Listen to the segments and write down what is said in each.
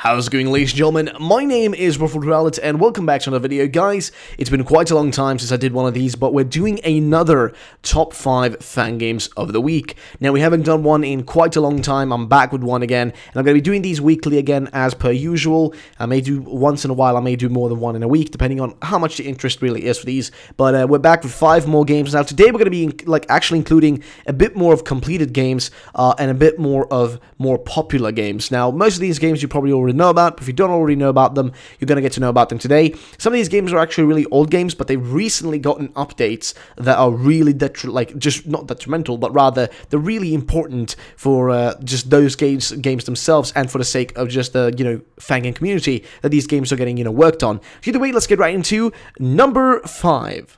How's it going, ladies and gentlemen? My name is Ruffled and welcome back to another video. Guys, it's been quite a long time since I did one of these, but we're doing another top 5 fan games of the week. Now, we haven't done one in quite a long time. I'm back with one again, and I'm going to be doing these weekly again as per usual. I may do once in a while, I may do more than one in a week, depending on how much the interest really is for these. But we're back with 5 more games. Now, today we're going to be actually including a bit more of completed games and a bit more of more popular games. Now, most of these games you probably already know about, but if you don't already know about them, you're going to get to know about them today. Some of these games are actually really old games, but they've recently gotten updates that are really just not detrimental, but rather they're really important for just those games themselves, and for the sake of just the fan game community that these games are getting worked on. So either way, let's get right into number 5.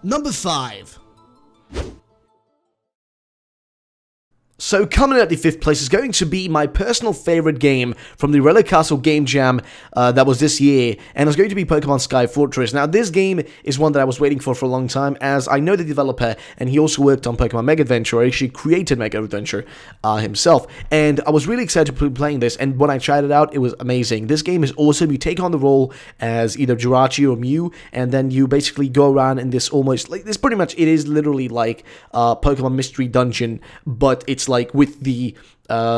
Number 5. So coming at the 5th place is going to be my personal favorite game from the Relic Castle Game Jam that was this year, and it's going to be Pokemon Sky Fortress. Now, this game is one that I was waiting for a long time, as I know the developer, and he also worked on Pokemon Mega Adventure, or actually created Mega Adventure himself, and I was really excited to be playing this, and when I tried it out, it was amazing. This game is awesome. You take on the role as either Jirachi or Mew, and then you basically go around in this almost, it is literally like Pokemon Mystery Dungeon, but it's like with the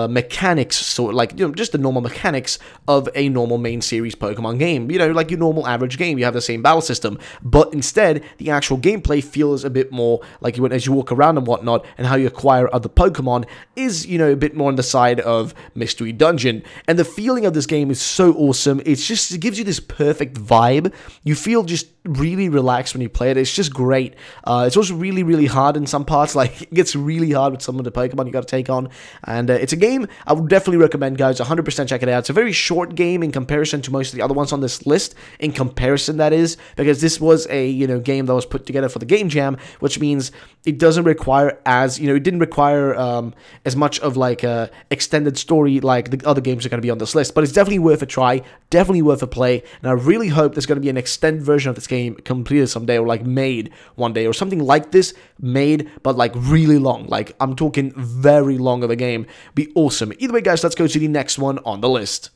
mechanics, sort of just the normal mechanics of a normal main series Pokemon game. Like your normal average game, you have the same battle system, but instead the actual gameplay feels a bit more like as you walk around and whatnot, and how you acquire other Pokemon is a bit more on the side of Mystery Dungeon. And the feeling of this game is so awesome. It gives you this perfect vibe. You feel just really relaxed when you play it. It's just great. It's also really hard in some parts. Like, it gets really hard with some of the Pokemon you got to take on, and it's a game I would definitely recommend, guys. 100% check it out. It's a very short game in comparison to most of the other ones on this list. In comparison, that is, because this was a game that was put together for the Game Jam, which means it doesn't require it didn't require as much of a extended story like the other games are going to be on this list. But it's definitely worth a try, definitely worth a play, and I really hope there's going to be an extended version of this game completed someday, or made one day, or something like this made, but really long. I'm talking very long of a game. Be awesome. Either way, guys, let's go to the next one on the list.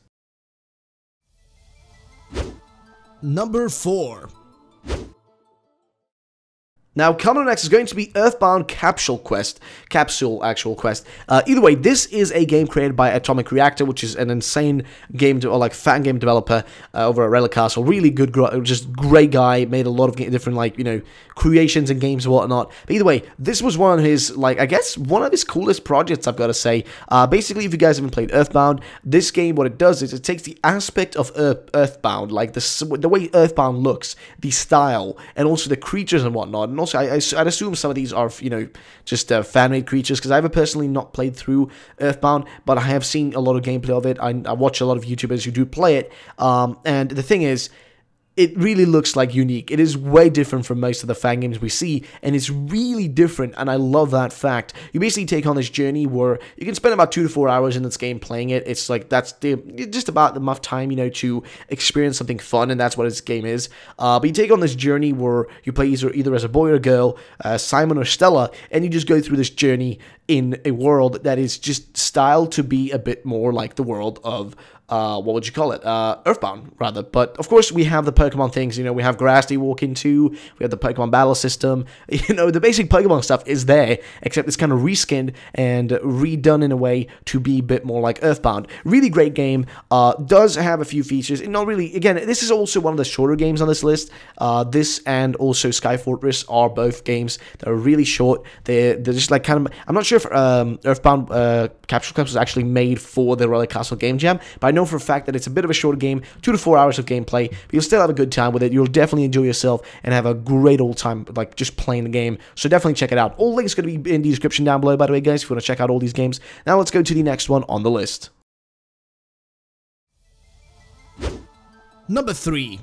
Number 4. Now, coming up next is going to be Earthbound Capsule Actual Quest. Either way, this is a game created by Atomic Reactor, which is an insane game, or fan game developer over at Relic Castle. Really good, just great guy. Made a lot of different, creations and games and whatnot. But either way, this was one of his, I guess, one of his coolest projects, I've got to say. Basically, if you guys haven't played Earthbound, this game, what it does is it takes the aspect of Earthbound, the way Earthbound looks, the style, and also the creatures and whatnot, and also I'd assume some of these are, just fan-made creatures, because I have personally not played through Earthbound, but I have seen a lot of gameplay of it. I watch a lot of YouTubers who do play it, and the thing is, it really looks unique. It is way different from most of the fan games we see, and it's really different, and I love that fact. You basically take on this journey where you can spend about 2 to 4 hours in this game playing it. It's that's just about enough time, to experience something fun, and that's what this game is. But you take on this journey where you play either as a boy or a girl, Simon or Stella, and you just go through this journey in a world that is just styled to be a bit more like the world of what would you call it? Earthbound, rather. But, of course, we have the Pokemon things, we have grass to walk into, we have the Pokemon battle system, the basic Pokemon stuff is there, except it's kind of reskinned and redone in a way to be a bit more like Earthbound. Really great game, does have a few features, and not really, again, this is also one of the shorter games on this list. This and also Sky Fortress are both games that are really short. They're just I'm not sure if Earthbound Capsule Quest was actually made for the Relic Castle Game Jam, but I know for a fact that it's a bit of a shorter game, 2 to 4 hours of gameplay, but you'll still have a good time with it. You'll definitely enjoy yourself and have a great old time, just playing the game. So definitely check it out. All links are going to be in the description down below, by the way, guys, if you want to check out all these games. Now let's go to the next one on the list. Number 3.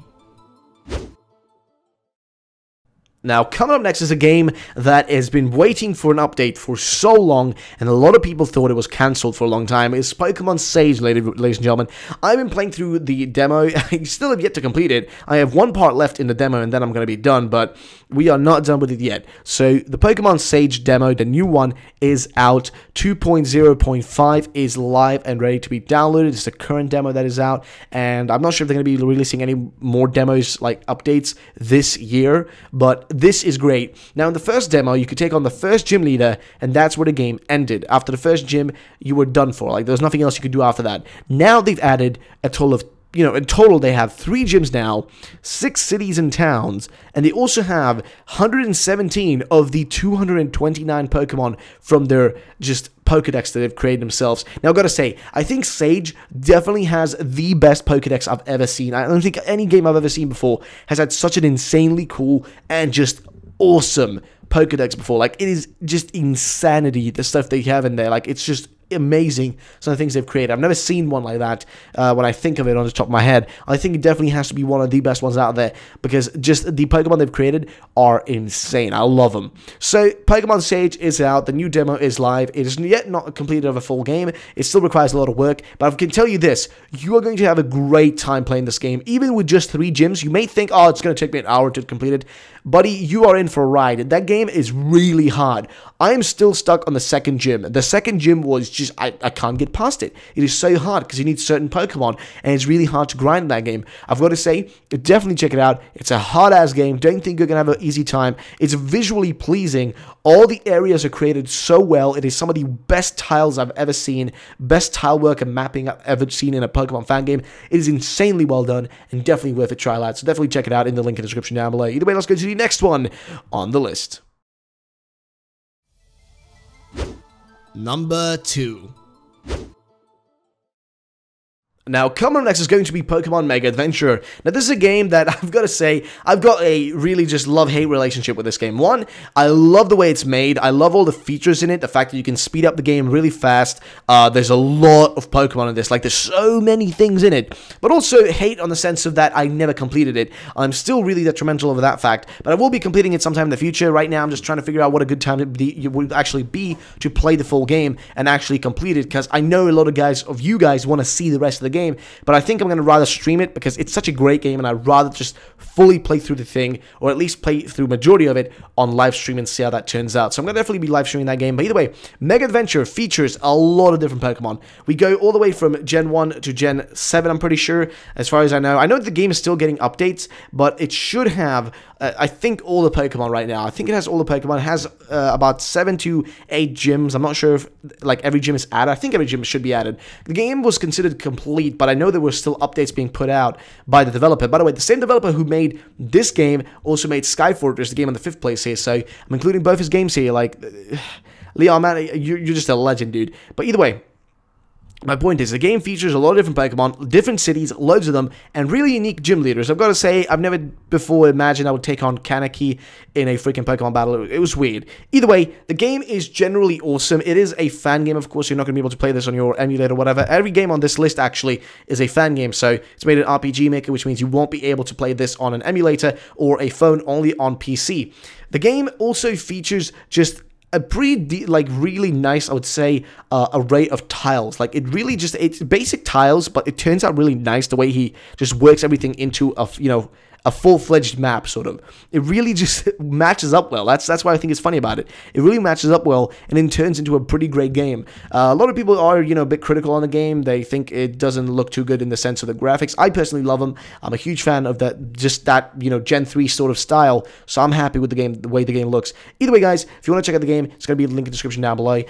Now, coming up next is a game that has been waiting for an update for so long, and a lot of people thought it was cancelled for a long time. It's Pokemon Sage, ladies and gentlemen. I've been playing through the demo. I still have yet to complete it. I have one part left in the demo, and then I'm going to be done, but we are not done with it yet. So, the Pokemon Sage demo, the new one, is out. 2.0.5 is live and ready to be downloaded. It's the current demo that is out, and I'm not sure if they're going to be releasing any more demos, like updates, this year, but this is great. Now, in the first demo, you could take on the first gym leader, and that's where the game ended. After the first gym, you were done for. Like, there was nothing else you could do after that. Now, they've added a total of, in total, they have 3 gyms now, 6 cities and towns, and they also have 117 of the 229 Pokemon from their just Pokedex that they've created themselves. Now, I've got to say, I think Sage definitely has the best Pokedex I've ever seen. I don't think any game I've ever seen before has had such an insanely cool and just awesome Pokedex before. Like, it is just insanity, the stuff they have in there. Like, it's just amazing, some of the things they've created. I've never seen one like that when I think of it on the top of my head. I think it definitely has to be one of the best ones out there, because just the Pokemon they've created are insane. I love them. So, Pokemon Sage is out. The new demo is live. It is yet not completed of a full game. It still requires a lot of work, but I can tell you this, you are going to have a great time playing this game. Even with just 3 gyms, you may think, oh, it's going to take me an hour to complete it. Buddy, you are in for a ride. That game is really hard. I am still stuck on the second gym. The second gym was just, I can't get past it. It is so hard because you need certain Pokemon, and it's really hard to grind that game. I've got to say, definitely check it out. It's a hard-ass game. Don't think you're going to have an easy time. It's visually pleasing. All the areas are created so well. It is some of the best tiles I've ever seen, best tile work and mapping I've ever seen in a Pokemon fan game. It is insanely well done and definitely worth a try out. So definitely check it out in the link in the description down below. Either way, let's go to the next one on the list. Number 2. Now, coming up next is going to be Pokemon Mega Adventure. Now, this is a game that I've got to say, I've got a really just love-hate relationship with this game. One, I love the way it's made. I love all the features in it. The fact that you can speed up the game really fast. There's a lot of Pokemon in this. Like, there's so many things in it. But also hate on the sense of that I never completed it. I'm still really detrimental over that fact. But I will be completing it sometime in the future. Right now, I'm just trying to figure out what a good time it would actually be to play the full game and actually complete it. Because I know a lot of you guys want to see the rest of the game, but I think I'm going to rather stream it because it's such a great game, and I'd rather just fully play through the thing, or at least play through majority of it on live stream and see how that turns out. So I'm going to definitely be live streaming that game. But either way, Mega Adventure features a lot of different Pokemon. We go all the way from Gen 1 to Gen 7, I'm pretty sure, as far as I know. I know the game is still getting updates, but it should have, I think, all the Pokemon right now. I think it has all the Pokemon. It has about 7 to 8 gyms. I'm not sure if, like, every gym is added. I think every gym should be added. The game was considered complete, but I know there were still updates being put out by the developer. By the way, the same developer who made this game also made Sky Fortress, the game in the 5th place here. So I'm including both his games here. Like, Leon, man, you're just a legend, dude. But either way, my point is, the game features a lot of different Pokemon, different cities, loads of them, and really unique gym leaders. I've got to say, I've never before imagined I would take on Kaneki in a freaking Pokemon battle. It was weird. Either way, the game is generally awesome. It is a fan game, of course. You're not going to be able to play this on your emulator or whatever. Every game on this list, actually, is a fan game. So it's made an RPG Maker, which means you won't be able to play this on an emulator or a phone, only on PC. The game also features just a pretty, really nice, I would say, array of tiles. Like, it really just, it's basic tiles, but it turns out really nice the way he just works everything into a, a full-fledged map, sort of. It really just matches up well. That's why I think it's funny about it. It really matches up well, and then turns into a pretty great game. A lot of people are, a bit critical on the game. They think it doesn't look too good in the sense of the graphics. I personally love them. I'm a huge fan of that, Gen 3 sort of style, so I'm happy with the game, the way the game looks. Either way, guys, if you want to check out the game, it's going to be in the link in the description down below.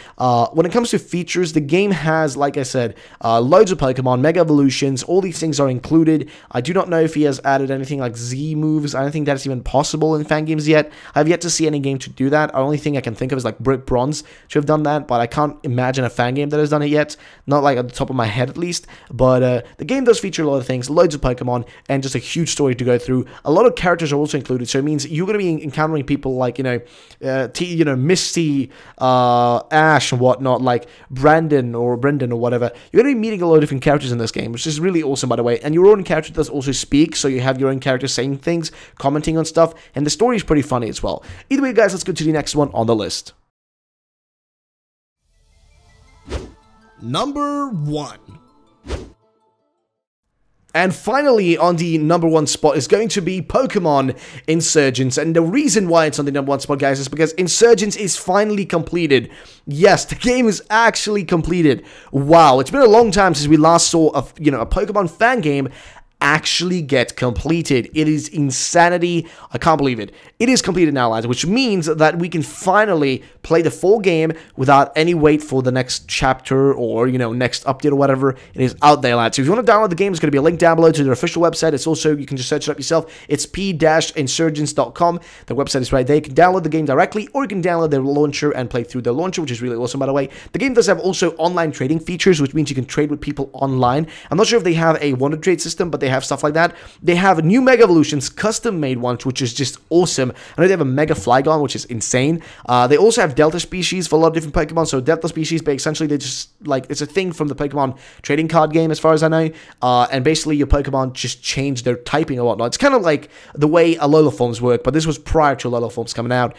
When it comes to features, the game has, like I said, loads of Pokemon, Mega Evolutions. All these things are included. I do not know if he has added anything like Z moves. I don't think that's even possible in fan games yet. I've yet to see any game to do that. The only thing I can think of is like Brick Bronze to have done that, but I can't imagine a fan game that has done it yet. Not like at the top of my head at least. But the game does feature a lot of things, loads of Pokemon, and just a huge story to go through. A lot of characters are also included, so it means you're going to be encountering people like Misty, Ash and whatnot, like Brendan or whatever. You're going to be meeting a lot of different characters in this game, which is really awesome, by the way. And your own character does also speak, so you have your own character just saying things, commenting on stuff, and the story is pretty funny as well. Either way, guys, let's go to the next one on the list. Number 1. And finally, on the number 1 spot is going to be Pokemon Insurgence. And the reason why it's on the number 1 spot, guys, is because Insurgence is finally completed. Yes, the game is actually completed. Wow, it's been a long time since we last saw a Pokemon fan game actually get completed. It is insanity. I can't believe it. It is completed now, lads, which means that we can finally play the full game without any wait for the next chapter or, next update or whatever. It is out there, lads. So if you want to download the game, there's going to be a link down below to their official website. It's also, you can just search it up yourself. It's p-insurgence.com. The website is right there. You can download the game directly, or you can download their launcher and play through their launcher, which is really awesome, by the way. The game does have also online trading features, which means you can trade with people online. I'm not sure if they have a Wonder Trade system, but they have stuff like that. They have new Mega Evolutions, custom-made ones, which is just awesome. I know they have a Mega Flygon, which is insane. They also have Delta species for a lot of different Pokemon. So Delta species, but essentially they just, it's a thing from the Pokemon trading card game, as far as I know. And basically your Pokemon just change their typing and whatnot. It's kind of like the way Alola forms work, but this was prior to Alola forms coming out.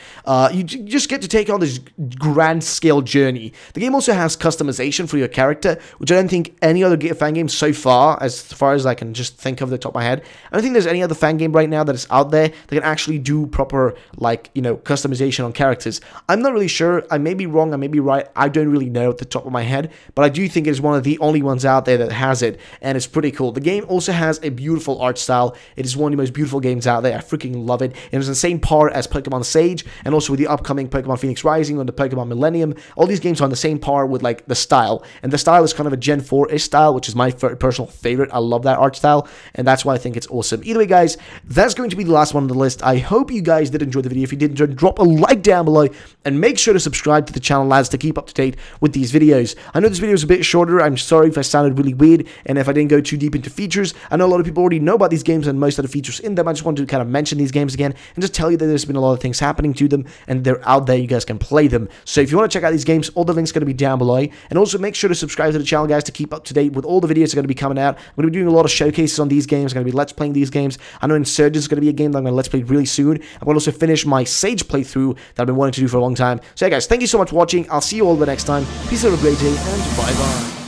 You just get to take on this grand-scale journey. The game also has customization for your character, which I don't think any other fan game so far, as far as I can just think of the top of my head, I don't think there's any other fan game right now that is out there that can actually do proper, customization on characters. I'm not really sure. I may be wrong, I may be right. I don't really know at the top of my head, but I do think it's one of the only ones out there that has it, and it's pretty cool. The game also has a beautiful art style. It is one of the most beautiful games out there. I freaking love it. It is the same par as Pokemon Sage, and also with the upcoming Pokemon Phoenix Rising and the Pokemon Millennium. All these games are on the same par with, the style, and the style is kind of a Gen 4-ish style, which is my personal favorite. I love that art style, and that's why I think it's awesome. Either way, guys, that's going to be the last one on the list. I hope you guys did enjoy the video. If you did enjoy, drop a like down below, and make sure to subscribe to the channel, lads, to keep up to date with these videos. I know this video is a bit shorter. I'm sorry if I sounded really weird, and if I didn't go too deep into features. I know a lot of people already know about these games and most of the features in them. I just wanted to kind of mention these games again, and just tell you that there's been a lot of things happening to them, and they're out there. You guys can play them. So if you want to check out these games, all the links are going to be down below. And also make sure to subscribe to the channel, guys, to keep up to date with all the videos that are going to be coming out. I'm going to be doing a lot of showcases on these games. I'm going to be let's playing these games. I know Insurgence is going to be a game that I'm going to let's play really soon. I'm going to also finish my Sage playthrough that I've been wanting to do for a long time. So yeah, guys, thank you so much for watching. I'll see you all the next time. Peace out, have a great day, and bye-bye.